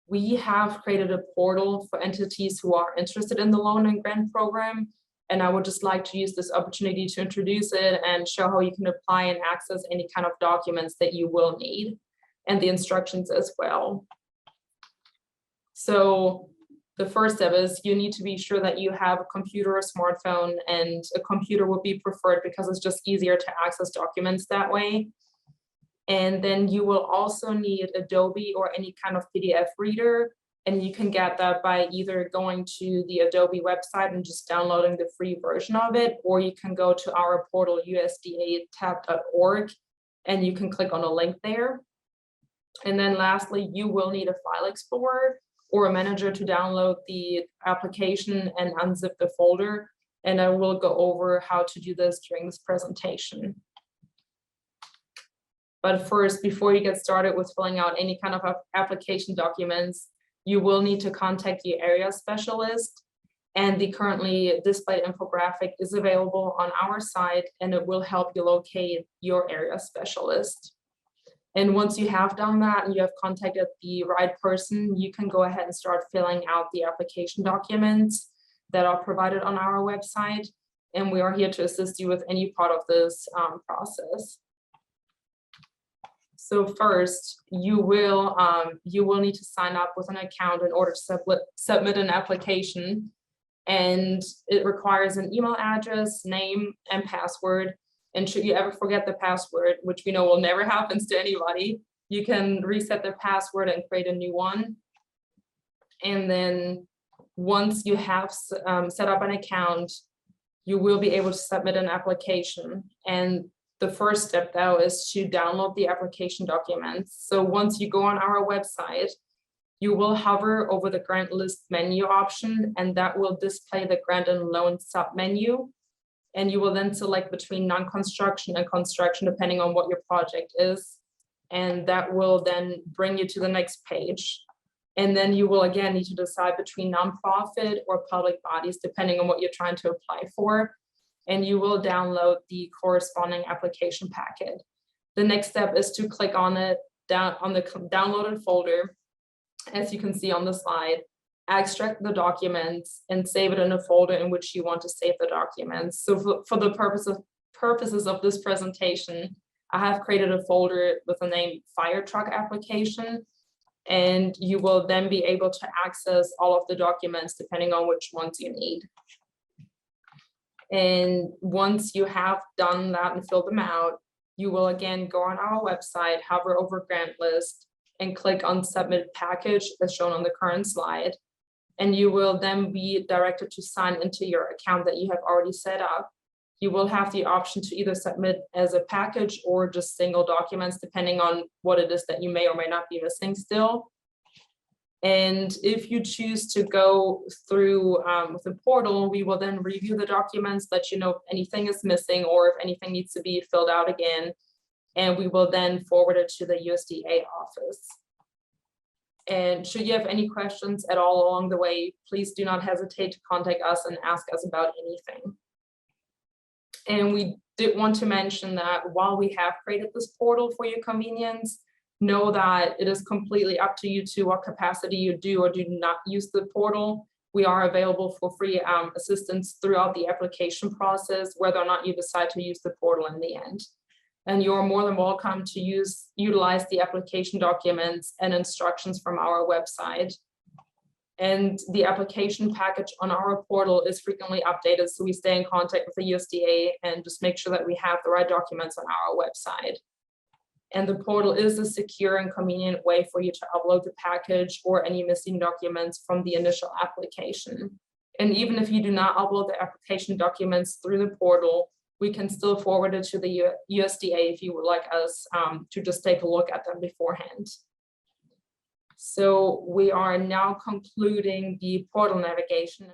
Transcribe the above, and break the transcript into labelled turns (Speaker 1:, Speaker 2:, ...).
Speaker 1: We have created a portal for entities who are interested in the loan and grant program. And I would just like to use this opportunity to introduce it and show how you can apply and access any kind of documents that you will need, and the instructions as well. So the first step is you need to be sure that you have a computer or smartphone, and a computer would be preferred because it's just easier to access documents that way. And then you will also need Adobe or any kind of PDF reader. And you can get that by either going to the Adobe website and just downloading the free version of it, or you can go to our portal, USDA-tab.org, and you can click on a link there. And then lastly, you will need a file explorer or a manager to download the application and unzip the folder. And I will go over how to do this during this presentation. But first, before you get started with filling out any kind of application documents, you will need to contact your area specialist, and the currently displayed infographic is available on our site, and it will help you locate your area specialist. And once you have done that and you have contacted the right person, you can go ahead and start filling out the application documents that are provided on our website. And we are here to assist you with any part of this process. So first, you will need to sign up with an account in order to submit an application, and it requires an email address, name, and password. And should you ever forget the password, which we know will never happen to anybody, you can reset the password and create a new one. And then once you have set up an account, you will be able to submit an application. And the first step, though, is to download the application documents. So once you go on our website, you will hover over the grant list menu option, and that will display the grant and loan submenu. And you will then select between non-construction and construction, depending on what your project is. And that will then bring you to the next page. And then you will again need to decide between nonprofit or public bodies, depending on what you're trying to apply for. And you will download the corresponding application packet. The next step is to click on it down on the downloaded folder, as you can see on the slide, extract the documents and save it in a folder in which you want to save the documents. So for the purposes of this presentation, I have created a folder with the name Fire Truck Application, and you will then be able to access all of the documents depending on which ones you need. And once you have done that and filled them out, you will again go on our website, hover over grant list, and click on submit package as shown on the current slide. And you will then be directed to sign into your account that you have already set up. You will have the option to either submit as a package or just single documents, depending on what it is that you may or may not be missing still. And if you choose to go through with the portal, we will then review the documents, let you know if anything is missing or if anything needs to be filled out again. And we will then forward it to the USDA office. And should you have any questions at all along the way, please do not hesitate to contact us and ask us about anything. And we did want to mention that while we have created this portal for your convenience, know that it is completely up to you to what capacity you do or do not use the portal. We are available for free assistance throughout the application process, whether or not you decide to use the portal in the end. And you're more than welcome to utilize the application documents and instructions from our website. And the application package on our portal is frequently updated, so we stay in contact with the USDA and just make sure that we have the right documents on our website. And the portal is a secure and convenient way for you to upload the package or any missing documents from the initial application. And even if you do not upload the application documents through the portal, we can still forward it to the USDA if you would like us to just take a look at them beforehand. So we are now concluding the portal navigation.